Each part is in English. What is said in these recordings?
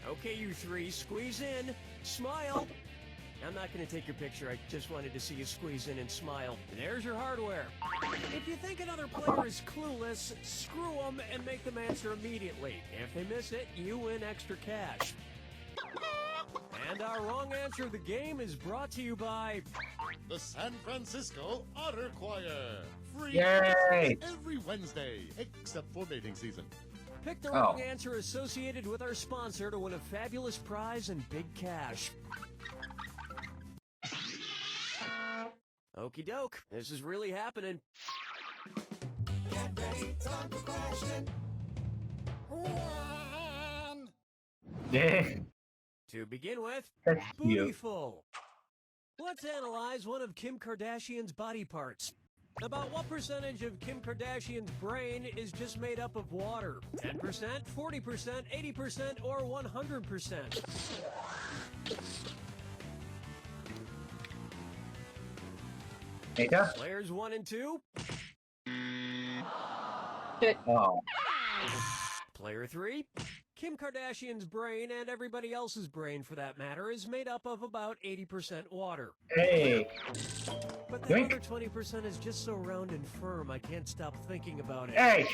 Okay, you three, squeeze in, smile. I'm not going to take your picture, I just wanted to see you squeeze in and smile. There's your hardware. If you think another player is clueless, screw them and make them answer immediately. If they miss it, you win extra cash. And our wrong answer of the game is brought to you by the San Francisco Otter Choir. Free Yay! every Wednesday, except for mating season. Pick the wrong answer associated with our sponsor to win a fabulous prize and big cash. Okie doke, this is really happening. Get ready, time for question. One. Yeah. To begin with, That's Bootyful. Let's analyze one of Kim Kardashian's body parts. About what percentage of Kim Kardashian's brain is just made up of water? 10%, 40%, 80%, or 100%? Neita? Players 1 and 2. Oh. Player 3. Kim Kardashian's brain, and everybody else's brain for that matter, is made up of about 80% water. Hey. But that other 20% is just so round and firm, I can't stop thinking about it. Hey.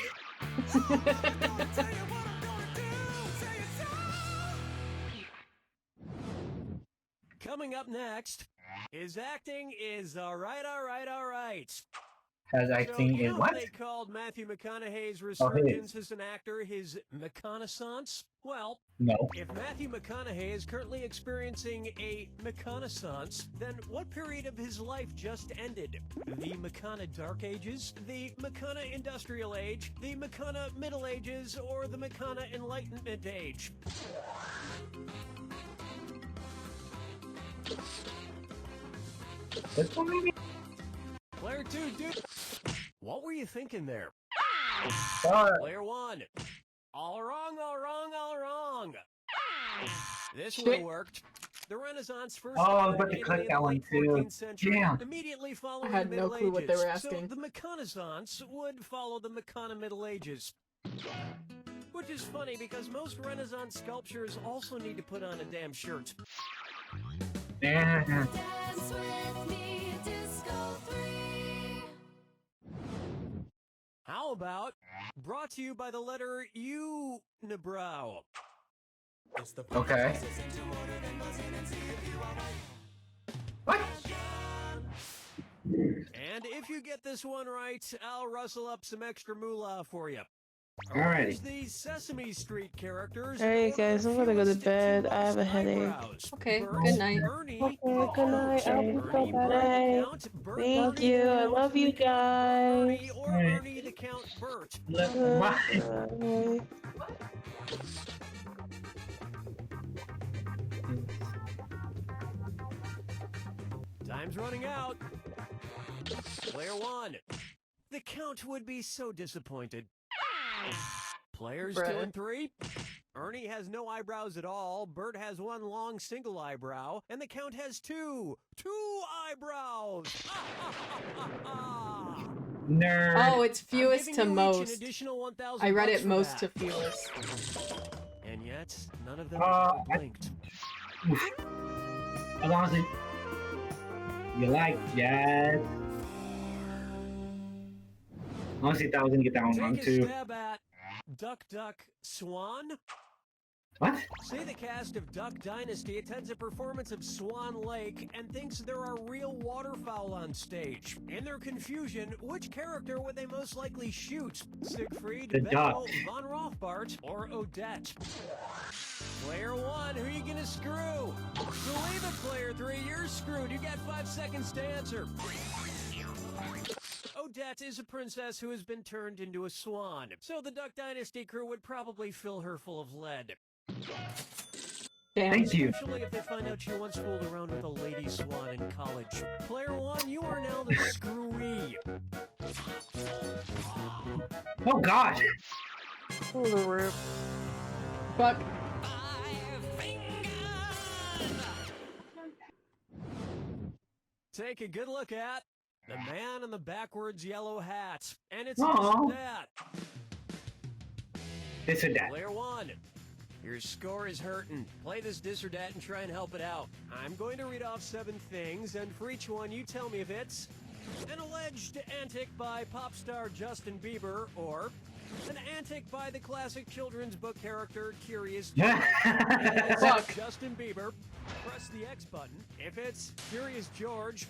Coming up next, his acting is alright. His acting is what? They called Matthew McConaughey's resurgence as an actor his McConaissance? Well, no. If Matthew McConaughey is currently experiencing a McConaissance, then what period of his life just ended? The McCona Dark Ages, the McCona Industrial Age, the McCona Middle Ages, or the McCona Enlightenment Age? This one maybe? Player 2, dude. What were you thinking there? Player 1. All wrong. This would have worked. The Renaissance first I was about to click that one too. Damn. Immediately following I had the no Middle clue what they Ages. were asking. So the McConaissance would follow the McCona Middle Ages. Which is funny because most Renaissance sculptures also need to put on a damn shirt. Yeah. Dance with me, Disco 3. How about brought to you by the letter U, Nebrow? Okay. What? And if you get this one right, I'll rustle up some extra moolah for you. Alrighty. These Sesame Street characters. Alright guys, I'm gonna go to bed. I have a headache. Okay, Bert, good night. Ernie, Okay, good night. I'll be so Ernie, bad. Count, Bert, Thank Ernie, you. I Count, love you guys. Ernie, or Ernie to Count Bert. Bye. Time's running out. Player 1. The Count would be so disappointed. Players 2 and 3. Ernie has no eyebrows at all, Bert has one long single eyebrow, and the Count has two eyebrows! Nerd. Oh, it's fewest to most. I read it most to fewest. And yet, none of them are blinked. As long as you like jazz. Honestly, I was gonna get that one wrong Take a too. stab at Duck Duck Swan. What? Say the cast of Duck Dynasty attends a performance of Swan Lake and thinks there are real waterfowl on stage. In their confusion, which character would they most likely shoot? Siegfried, The Benno, duck. Von Rothbart, or Odette? Player 1, who are you gonna screw? Believe it, Player 3, you're screwed. You got 5 seconds to answer. Odette is a princess who has been turned into a swan, so the Duck Dynasty crew would probably fill her full of lead. Damn. Thank you. Especially if they find out she once fooled around with a lady swan in college. Player 1, you are now the screwy. Oh gosh. Oh, the rip. Fuck. Take a good look at The man in the backwards yellow hat. And it's Aw. that. This or that. Player 1. Your score is hurting. Play this dis or dat and try and help it out. I'm going to read off 7 things, and for each one, you tell me if it's an alleged antic by pop star Justin Bieber, or an antic by the classic children's book character Curious George. If it's Fuck. Justin Bieber, press the X button. If it's Curious George,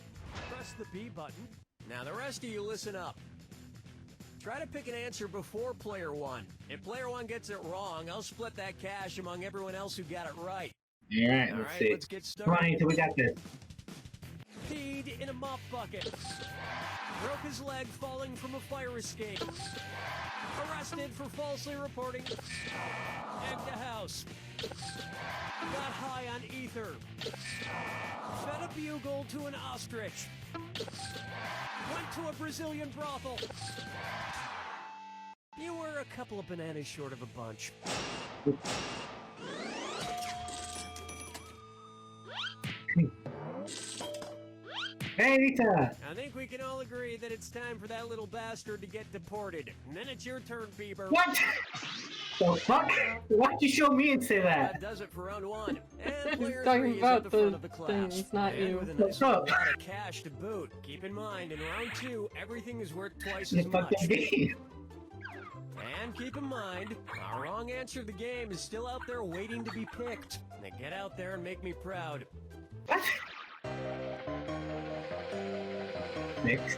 press the B button. Now the rest of you listen up. Try to pick an answer before player 1. If player 1 gets it wrong, I'll split that cash among everyone else who got it right. Alright, All let's right, see. let's get Come on, started. Neita, we got this. Peed in a mop bucket. Broke his leg falling from a fire escape. Arrested for falsely reporting. Egged a house. Got high on ether. Fed a bugle to an ostrich. Went to a Brazilian brothel. You were a couple of bananas short of a bunch. Hey, Neita! I think we can all agree that it's time for that little bastard to get deported. And then it's your turn, Bieber. What? The fuck? Why'd you show me and say That that? does it for round 1. And player Talking 3 is about at the front the of the class. things, not and you. with a What's nice up? lot of cash to boot. Keep in mind, in round 2, everything is worth twice You as fucked much. that game. And keep in mind, our wrong answer to the game is still out there waiting to be picked. Now get out there and make me proud. What? Next.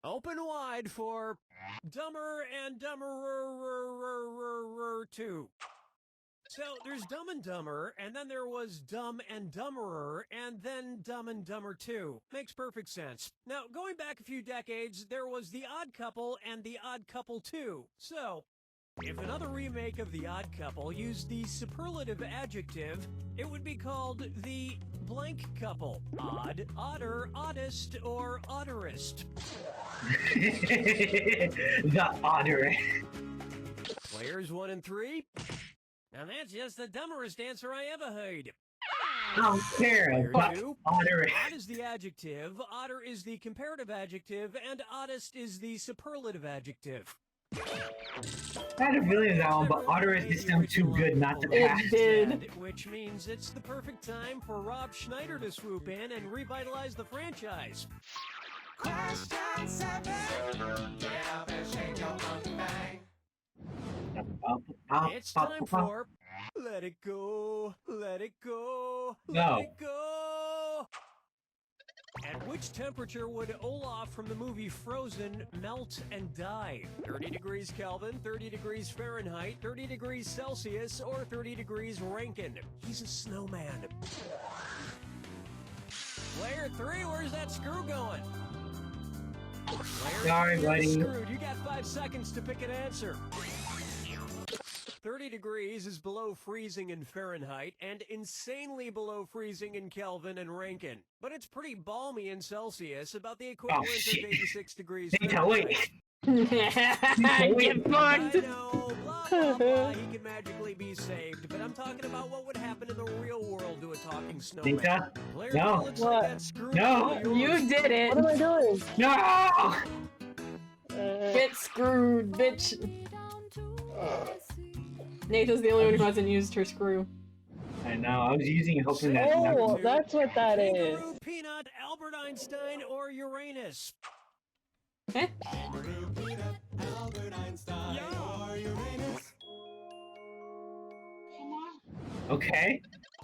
Open wide for Dumber and Dumberer 2. So there's Dumb and Dumber, and then there was Dumb and Dumberer, and then Dumb and Dumber 2. Makes perfect sense. Now, going back a few decades, there was The Odd Couple and The Odd Couple 2. So, if another remake of The Odd Couple used the superlative adjective, it would be called The Blank Couple. Odd, odder, oddest, or odderest. The otter. Players 1 and 3. Now that's just the dumberest answer I ever heard. I don't care. Player But 2. otter. Odd is the adjective, otter is the comparative adjective, and oddest is the superlative adjective. I had a feeling that one, but otter is just sound too good not to It pass. did. Which means it's the perfect time for Rob Schneider to swoop in and revitalize the franchise. Question 7. Get up and shake your monkey bang. It's time for Let It Go, Let It Go, No. Let It Go. At which temperature would Olaf from the movie Frozen melt and die? 30 degrees Kelvin, 30 degrees Fahrenheit, 30 degrees Celsius, or 30 degrees Rankine? He's a snowman. Player 3, where's that screw going? Player Sorry, 3 buddy. is screwed. You got 5 seconds to pick an answer. 30 degrees is below freezing in Fahrenheit and insanely below freezing in Kelvin and Rankine. But it's pretty balmy in Celsius, about the equivalent of shit. 86 degrees Neita, Fahrenheit. wait. Get I fucked. know, blah, blah, blah, he can magically be saved, but I'm talking about what would happen in the real world to a talking snowman. Neita? Player No. looks What? like that screw No. is yours. You did it. What am I doing? No! Get screwed, bitch. Neita's the only one who hasn't used her screw. I know, I was using it hoping that... Oh, that's what that is. Kangaroo, Peanut, Albert Einstein, or Uranus? Eh? Okay.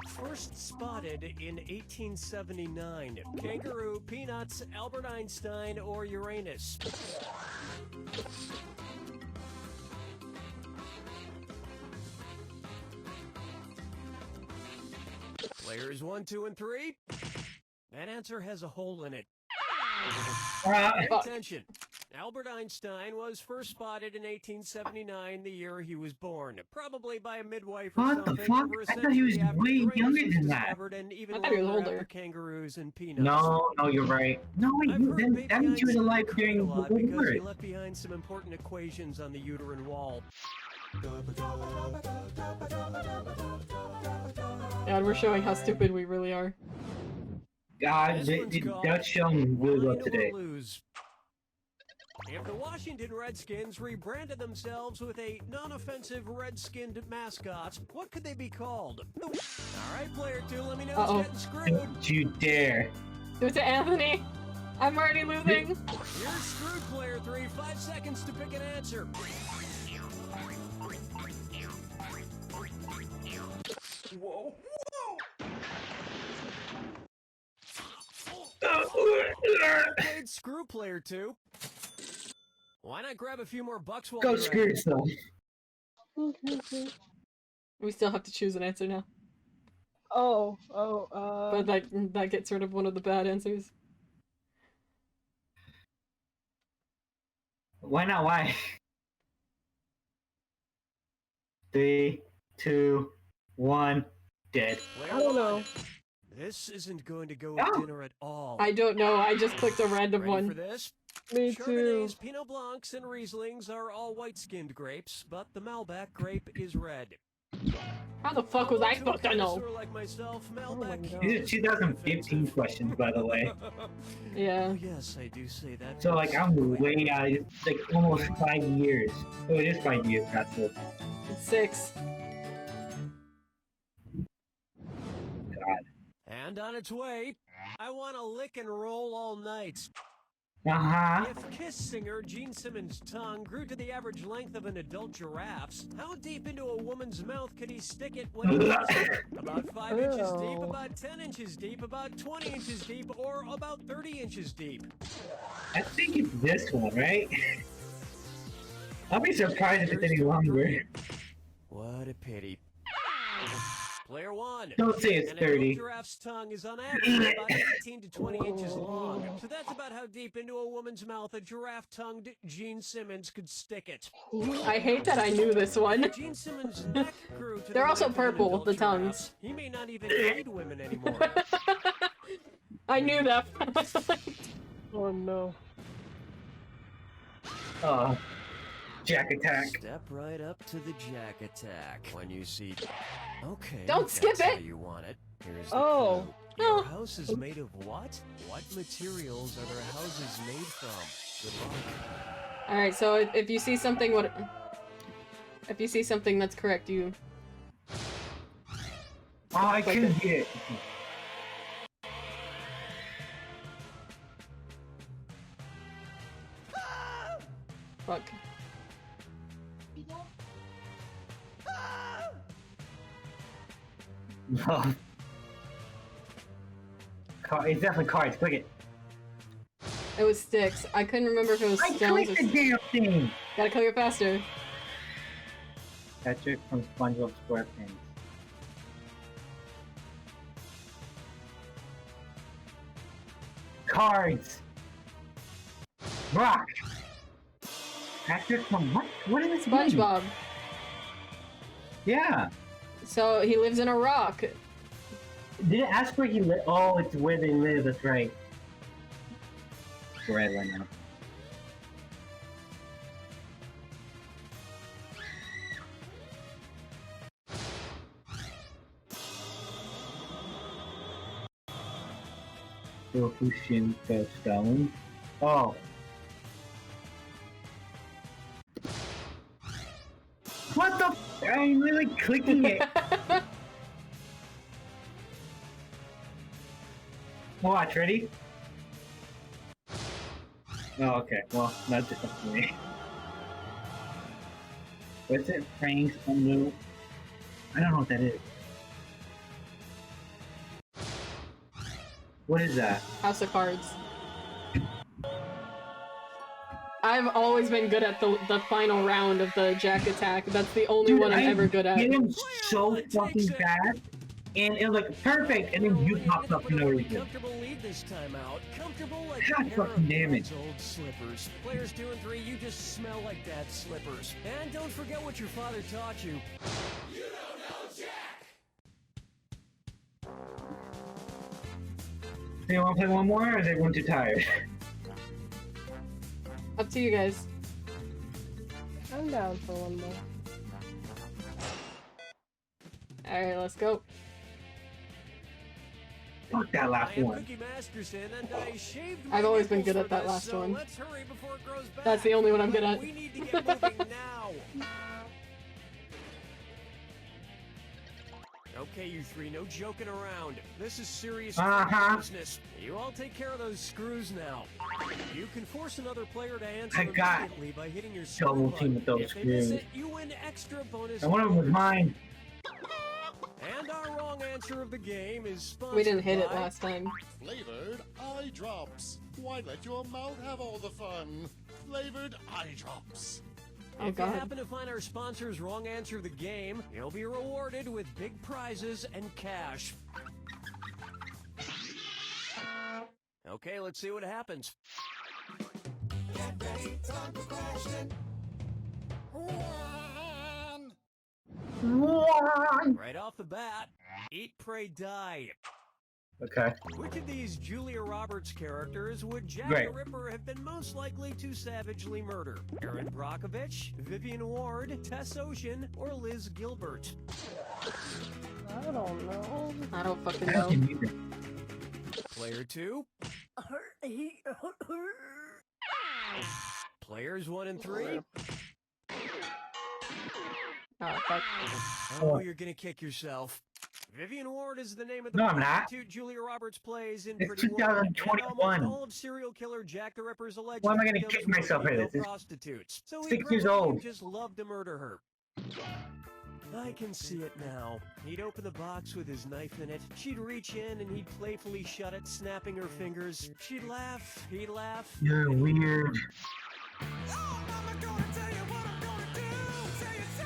First spotted in 1879. Kangaroo, Peanuts, Albert Einstein, or Uranus? Players 1, 2, and 3. That answer has a hole in it. Pay Fuck. attention. Albert Einstein was first spotted in 1879, the year he was born, probably by a midwife or What the something. fuck? over a I thought he was century after way Uranus younger was than that. discovered, and even I thought he was longer older. after kangaroos and peanuts. No, you're right. No, wait, I've heard then, baby that means you was Einstein alive cried during a the lot World because he War. left behind some important equations on the uterine wall. God, we're showing how stupid we really are. God, This one's the called Dutch shown really well Win or today. Lose. If the Washington Redskins rebranded themselves with a non-offensive red-skinned mascot, what could they be called? All right, player 2, let me know who's getting screwed. Don't you dare. Do it to Anthony. I'm already losing. You're screwed, player 3. 5 seconds to pick an answer. Whoa. Played screw, player 2. Why not grab a few more bucks while Go you're screw at it? yourself. We still have to choose an answer now. But But that gets rid of one of the bad answers. Why not? Why? 3, 2, 1, dead. Player I don't 1. know. This isn't going to go with Oh. dinner at all. I don't know. I just clicked a random Ready for one. this? Me too. Chardonnays, Pinot Blancs, and Rieslings are all white-skinned grapes, but the Malbec grape is red. How the fuck was I supposed to know? Connoisseur like myself, my Malbec God. These are 2015 questions, by the way. Yeah. Oh, yes, I do say that. So, like, I'm way out. It's like almost 5 years. Oh, it is 5 years, that's it. It's 6. God. And on its way, I want to lick and roll all night. Uh-huh. If Kiss singer Gene Simmons' tongue grew to the average length of an adult giraffe's, how deep into a woman's mouth could he stick it when he was about 5 inches deep, Ew. about 10 inches deep, about 20 inches deep, or about 30 inches deep? I think it's this one, right? I'll be surprised if it's any longer. What a pity. Player 1. Don't say it's An 30. adult giraffe's tongue is on average about 18 to 20 inches long. So that's about how deep into a woman's mouth a giraffe-tongued Gene Simmons could stick it. I hate that I knew this one. Gene Simmons' neck grew to They're the also length of an purple, adult the giraffe's. tongues. He may not even need women anymore. I knew that. Oh no. Jack attack. Step right up to the Jack attack when you see. Okay. Don't skip that's how it. you want it. Here's the Oh. clue. Your Oh. house is made of what? What materials are their houses made from? Good luck. Alright, so if you see something if you see something that's correct, you Oh, I couldn't get it. fuck. Oh. It's definitely cards. Click it. It was sticks. I couldn't remember if it was I stones clicked or the damn thing! gotta click it faster. Patrick from SpongeBob SquarePants. Cards! Rock! Patrick from what? What is this game? SpongeBob. Yeah. So he lives in a rock. Did it ask where he live? Oh, it's where they live, that's right. It's red right now. Fushinka Stone. Oh. What the f- I'm really clicking it. Watch, ready? Oh, okay. Well, that's it for me. What's it? Frank's Unknown? I don't know what that is. What is that? House of Cards. I've always been good at the final round of the Jack attack. That's the only one I'm ever good at. Hit him so fucking fast, and it looked perfect, and then you popped up for no reason. Comfortable lead this time out. Comfortable like God a pair fucking of damn it. Dad's old slippers. Players 2 and 3, you just smell like Dad's slippers. And don't forget what your father taught you. You don't know Jack. Do you want to play one more, or is everyone too tired? Up to you guys. I'm down for one more. Alright, let's go. Fuck that last I am one. Cookie Masterson, and I shaved my I've always been nipples good at for that this, last so one. Let's hurry before it grows back. That's the only one I'm good at. We need to get moving now. Okay, you three, no joking around. This is serious business. You all take care of those screws now. You can force another player to answer immediately by hitting your double screw team with those If they miss screws. it, you win extra bonus. And one of them was mine. And our wrong answer of the game is sponsored We didn't hit it by- last time. Flavored eye drops. Why let your mouth have all the fun? Flavored eye drops. Oh If god. you happen to find our sponsor's wrong answer of the game, you'll be rewarded with big prizes and cash. Okay, let's see what happens. Get ready, time for question. One. Right off the bat, Eat, Pray, Die. Okay. Which of these Julia Roberts characters would Jack Great. the Ripper have been most likely to savagely murder? Erin Brockovich, Vivian Ward, Tess Ocean, or Liz Gilbert? I don't know. I don't fucking I know. can either. Player 2. Players 1 and 3. Oh, fuck. Oh, you're gonna kick yourself. Vivian Ward is the name of the No, I'm not. prostitute Julia Roberts plays in It's Pretty Woman, and 2021. almost all of serial killer Jack the Ripper's alleged Why am I gonna victims kick were myself at female this? It's prostitutes. So he 6 years probably old. just loved to murder her. I can see it now. He'd open the box with his knife in it. She'd reach in and he'd playfully shut it, snapping her fingers. She'd laugh, he'd laugh. You're weird. Oh, mama gonna tell you what I'm gonna do. Tell you so.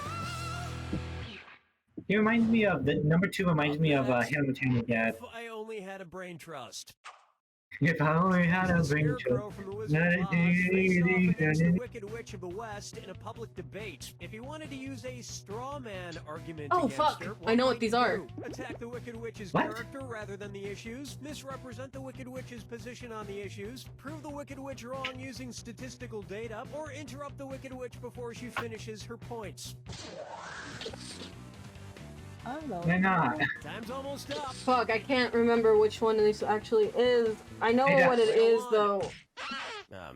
He reminds me of the number 2. Reminds me of Hannah Montana's dad. If I only had a brain trust. If I only had a The brain Scarecrow trust. from the Wizard of Oz faced off against the Wicked Witch of the West in a public debate. If he wanted to use a straw man argument Oh, against fuck. her, I know what might these he are. do? Attack the Wicked Witch's What? character rather than the issues, misrepresent the Wicked Witch's position on the issues, prove the Wicked Witch wrong using statistical data, or interrupt the Wicked Witch before she finishes her points. I don't know. Why not? Time's almost up. Fuck, I can't remember which one of these actually is. I know Hey, what it Go is, on. though.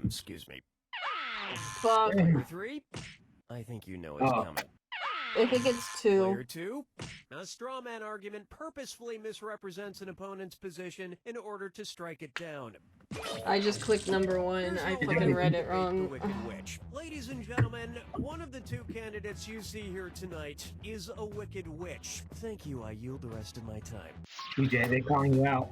Excuse me. Fuck. Player 3? I think you know it's Oh. coming. I think it's 2. Player 2, a straw man argument purposefully misrepresents an opponent's position in order to strike it down. I just clicked number 1. There's I no fucking way to read it debate the wrong. Wicked Witch. Ladies and gentlemen, one of the 2 candidates you see here tonight is a Wicked Witch. Thank you, I yield the rest of my time. TJ, they're calling you out.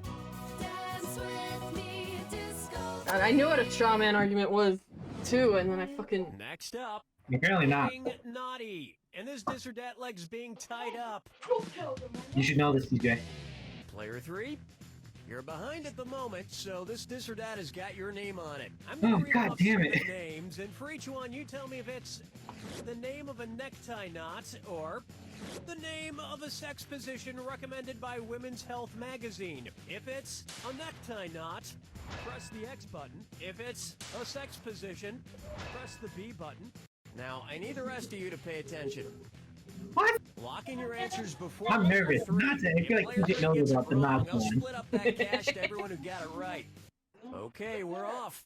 Dance with me, disco. And I knew what a straw man argument was, too, and then I fucking... Next up, Apparently not. being naughty. And this dis or dat leg's being tied up. You should know this, TJ. Player 3, you're behind at the moment, so this dis or dat has got your name on it. I'm Oh, gonna read God off damn some it. names, and for each one, you tell me if it's the name of a necktie knot or the name of a sex position recommended by Women's Health magazine. If it's a necktie knot, press the X button. If it's a sex position, press the B button. Now, I need the rest of you to pay attention. What? Lock in your answers before I'm number nervous. 3. Not that- I feel like If player TJ 3 knows gets it about the wrong, knots I'll one. split up that cash to everyone who got it right. Okay, we're off.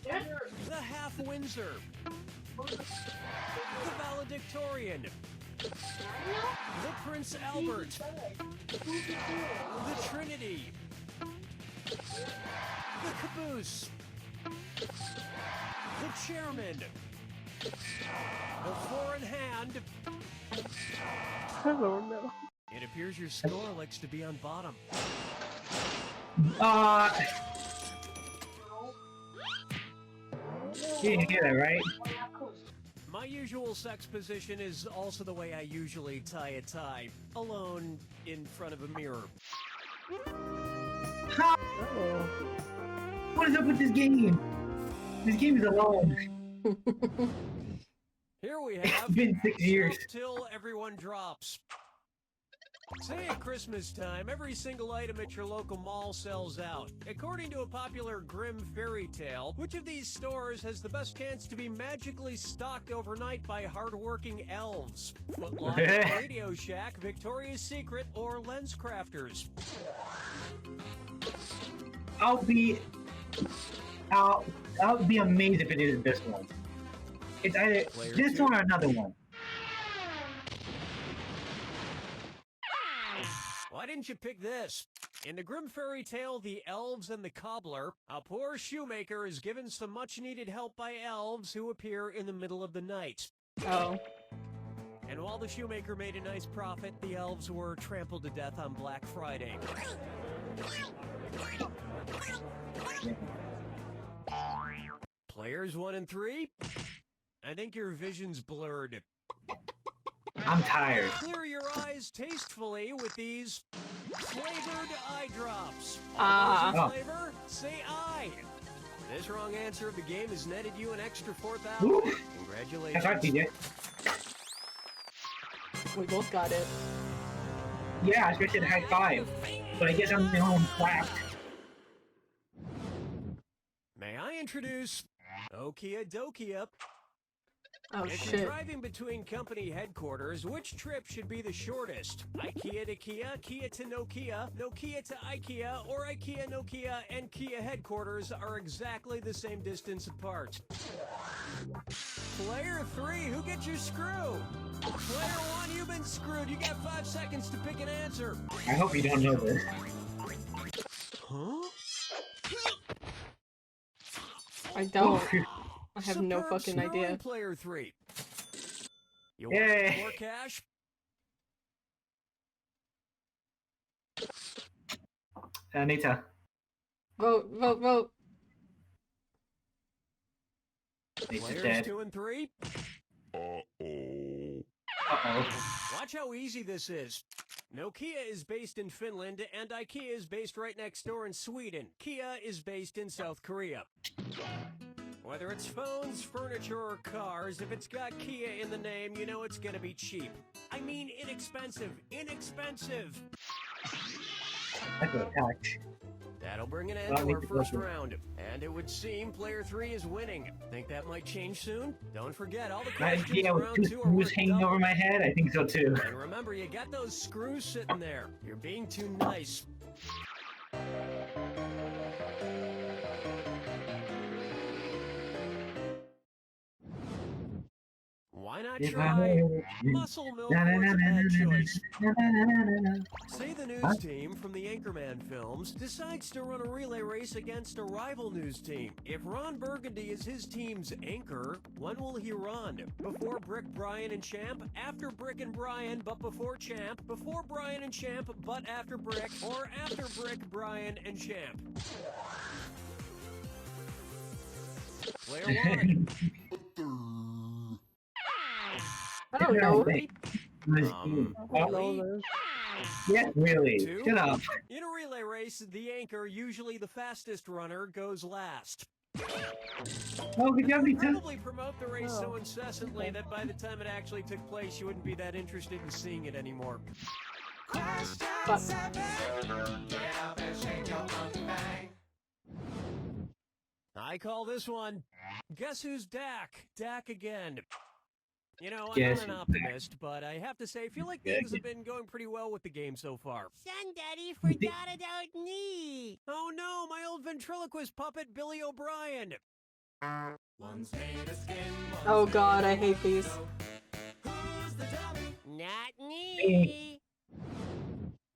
The Half Windsor. The Valedictorian. The Prince Albert. The Trinity. The Caboose. The Chairman. The Four in Hand. I don't know. It appears your score likes to be on bottom. You didn't hear that, right? My usual sex position is also the way I usually tie a tie, alone in front of a mirror. Oh. What is up with this game? This game is alone. Here we It's have been 6 years. Smoke Till Everyone Drops. Say at Christmas time, every single item at your local mall sells out. According to a popular grim fairy tale, which of these stores has the best chance to be magically stocked overnight by hardworking elves? Foot Locker, Radio Shack, Victoria's Secret, or Lens Crafters? I'll be I'll be amazed if it is this one. It's either Player this two. one or another one. Why didn't you pick this? In the grim fairy tale, The Elves and the Cobbler, a poor shoemaker is given some much-needed help by elves who appear in the middle of the night. Oh. And while the shoemaker made a nice profit, the elves were trampled to death on Black Friday. Players 1 and 3? I think your vision's blurred. I'm tired. Clear your eyes tastefully with these flavored eye drops. Ah. All those in flavor, say aye. This wrong answer of the game has netted you an extra 4,000. Woo. Congratulations. That's right, TJ. We both got it. Yeah, I was gonna say the high five, but I guess I'm the only one clapped. May I introduce Okia Dokia? Oh If shit. you're driving between company headquarters, which trip should be the shortest? IKEA to Kia, Kia to Nokia, Nokia to IKEA, or IKEA, Nokia, and Kia headquarters are exactly the same distance apart. Player 3, who gets your screw? Player 1, you've been screwed. You got 5 seconds to pick an answer. I hope you don't know this. Huh? I don't. Oh, I have no Superb fucking screwing, idea. Player 3. You Yay. want more cash? Neita. Vote, vote, vote. Neita's Players dead. 2 and 3. Uh-oh. Watch how easy this is. Nokia is based in Finland, and IKEA is based right next door in Sweden. Kia is based in South Korea. Whether it's phones, furniture, or cars, if it's got Kia in the name, you know it's gonna be cheap. I mean inexpensive. Inexpensive! That's a touch. That'll bring an end Well, I to need our to first listen. round. And it would seem player 3 is winning. Think that might change soon? Don't forget, all the My questions idea in with round 2 2 are screws worth hanging double. over my head? I think so too. And remember, you got those screws sitting there. You're being too nice. Why not If I try know you- Muscle Milk Na, na, was na, a na, bad na, choice. na, na, na, na, na. Say the news Huh? team from the Anchorman films decides to run a relay race against a rival news team. If Ron Burgundy is his team's anchor, when will he run? Before Brick, Brian, and Champ? After Brick and Brian, but before Champ? Before Brian and Champ, but after Brick? Or after Brick, Brian, and Champ? Player 1. I don't know. I don't know this. Yeah, really. Two? Shut up. In a relay race, the anchor, usually the fastest runner, goes last. Oh, good job, They Neita. probably promote the race so Oh, incessantly that by the time it actually took place, you wouldn't be that interested in seeing it anymore. Question But- 7. Get up and shake your monkey bang. I call this one, Guess Who's Dak? Dak again. You know, I'm Guess not an who's optimist, but I have to say, I feel like Yeah, things have been going pretty well with the game so far. Son Daddy forgot about me. Oh no, my old ventriloquist puppet, Billy O'Brien. One's made of skin, one's Oh made god, I of hate these. Who's the dummy? Not me.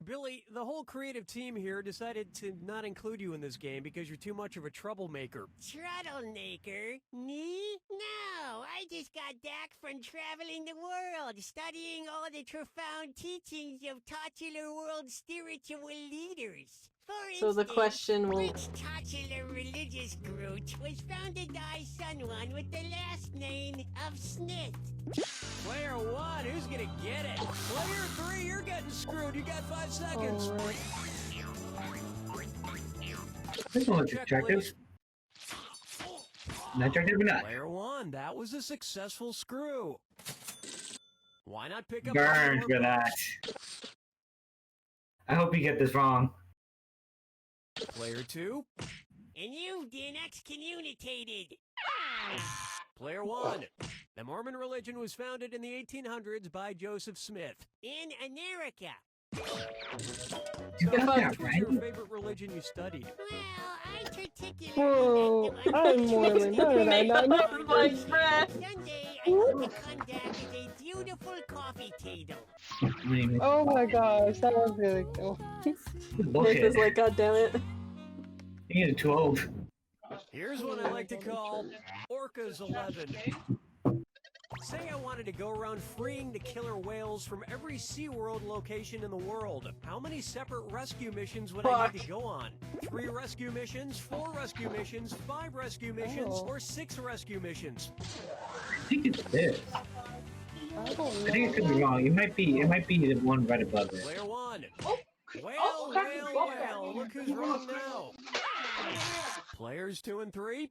Billy, the whole creative team here decided to not include you in this game because you're too much of a troublemaker. Troublemaker? Me? No, I just got back from traveling the world, studying all the profound teachings of titular world spiritual leaders. For So the instance, question will... which titular religious group was founded by someone with the last name of Smith? Player 1, who's gonna get it? Player 3, you're getting screwed. You got 5 seconds. Alright. This one looks Check, attractive. please. Not attractive or not. Player 1, that was a successful screw. Why not pick up Burned one for more that. I hope you get this wrong. Player 2, And you've been excommunicated. Player 1. The Mormon religion was founded in the 1800s by Joseph Smith. In America. You Good got fuck. that What's your right? favorite religion you studied? Well, I particularly Whoa, like the one I'm Mormon. How did I not know? Like, bruh. Sunday, I hope to come back with a beautiful coffee table. Oh my gosh, that was really cool. Bullshit. Nathan's like, God damn it. You're too old. Here's what I like to call Orcas 11. Say I wanted to go around freeing the killer whales from every SeaWorld location in the world. How many separate rescue missions would I need to go on? 3 rescue missions, 4 rescue missions, 5 rescue missions, Oh. or 6 rescue missions? I think it's this. I don't I think it could be wrong. It might be the one right above it. Player 1. Well, look who's wrong now. Players 2 and 3.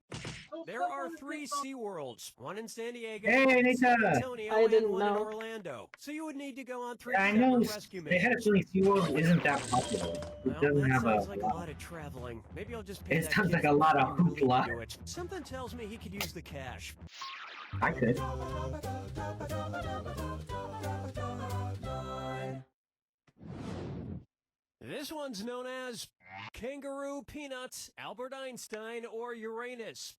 There are 3 SeaWorlds, 1 in San Diego, Hey, 1 in Neita! San Antonio, I and didn't 1 in know. Orlando. So you would need to go on 3 I separate know rescue they had a missions. feeling SeaWorld isn't that popular. It Well, doesn't that have sounds a like a lot of traveling. Maybe I'll just pay It that sounds kid like a lot of if he really hoopla. can do it. Something tells me he could use the cash. I could. This one's known as Kangaroo Peanuts, Albert Einstein, or Uranus.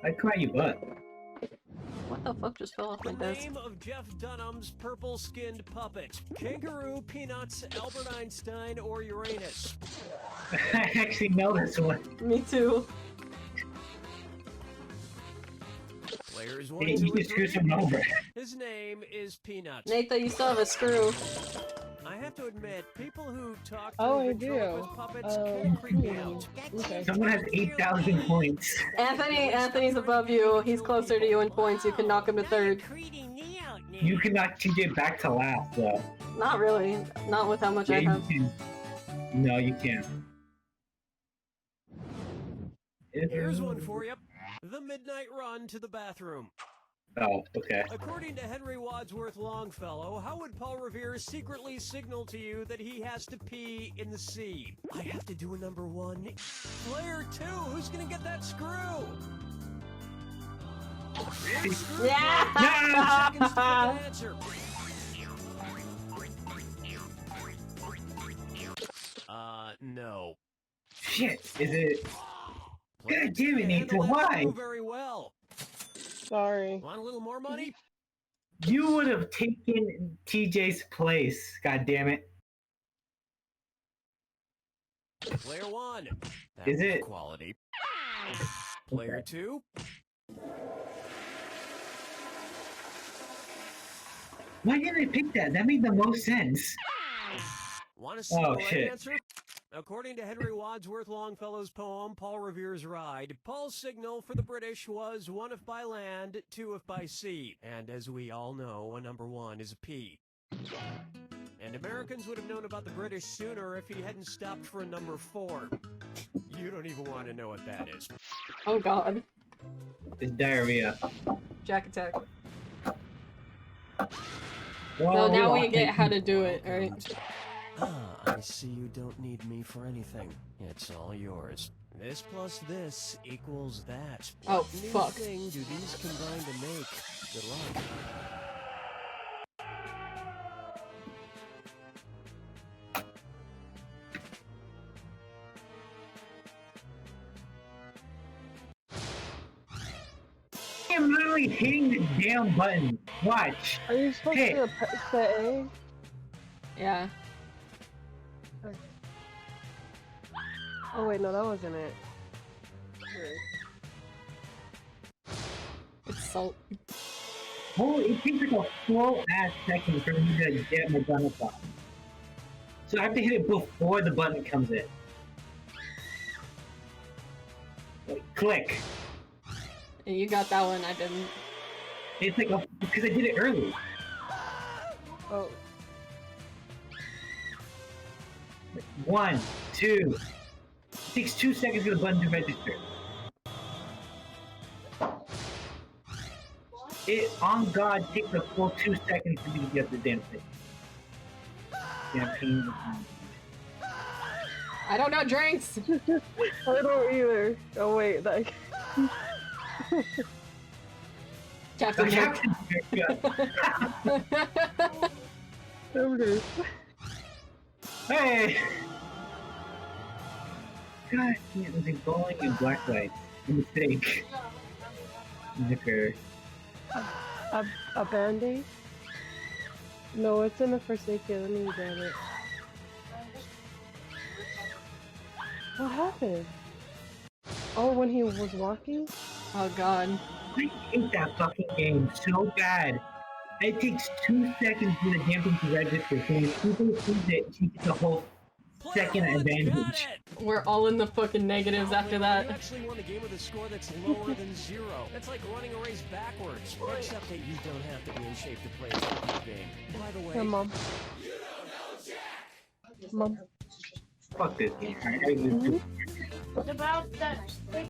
I'd cry you butt. What the fuck just fell off my The desk? name of Jeff Dunham's purple-skinned puppet. Kangaroo Peanuts, Albert Einstein, or Uranus. I actually know this one. Me too. Players 1, Hey, 2, you and just screw 3. someone over. His name is Peanuts. Nathan, you still have a screw. I have to admit, people who talk Oh, through I ventriloquist do. puppets can creep me out. Okay. Someone has 8,000 points. Anthony's above you. He's closer to you in points. You can knock him to third. Creating me out now. You can knock TJ back to last, though. Not really. Not with how much Yeah, I you have. can. No, you can't. Here's one for you. The Midnight Run to the Bathroom. Oh, okay. According to Henry Wadsworth Longfellow, how would Paul Revere secretly signal to you that he has to pee in the sea? I have to do a number 1. Player 2, who's gonna get that screw? Screw. Yeah! Seconds to get an answer. No. Shit, is it? Player God damn it, 2 Neita, handled that why? screw very well. Sorry. Want a little more money? You would have taken TJ's place. God damn it. Player 1. That Is was it? quality. Player 2. Why didn't I pick that? That made the most sense. Want to see Oh, the right shit. answer? According to Henry Wadsworth Longfellow's poem, Paul Revere's Ride, Paul's signal for the British was 1 if by land, 2 if by sea. And as we all know, a number 1 is a P. And Americans would have known about the British sooner if he hadn't stopped for a number 4. You don't even want to know what that is. Oh god. It's diarrhea. Jack attack. Well, So now we I'll get take- how to do it, right? I see you don't need me for anything. It's all yours. This plus this equals that. Oh, What new fuck. thing do these combine to make? Good luck. I'm literally hitting the damn button. Watch. Are you supposed Hey. to press the A? Yeah. Oh wait, no, that wasn't it. It's salt. Holy, it takes like a full ass second for me to get my gun up. So I have to hit it before the button comes in. Like, click. And you got that one, I didn't. It's like a, because I did it early. Oh, 1, 2. It takes 2 seconds for the button to register. It, on God, takes a full 2 seconds for me to get the damn thing. Damn pain. I don't know drinks! I don't either. Oh wait, like. Captain Hook. Captain America. Okay. Hey! God, it was bowling and black lights. A mistake. Nicker. A band-aid? No, it's in the first aid kit. Let me grab it. What happened? Oh, when he was walking? Oh god. I hate that fucking game so bad. It takes 2 seconds for the damn thing to register, so when people use it, she gets a whole second advantage. We're all in the fucking negatives after You that. actually won the game with a score that's lower than 0. That's like running a race backwards. Except that you don't have to be in shape to play a football game. By the way, Here, Mom. Mom. Fuck this game. I lose. What about that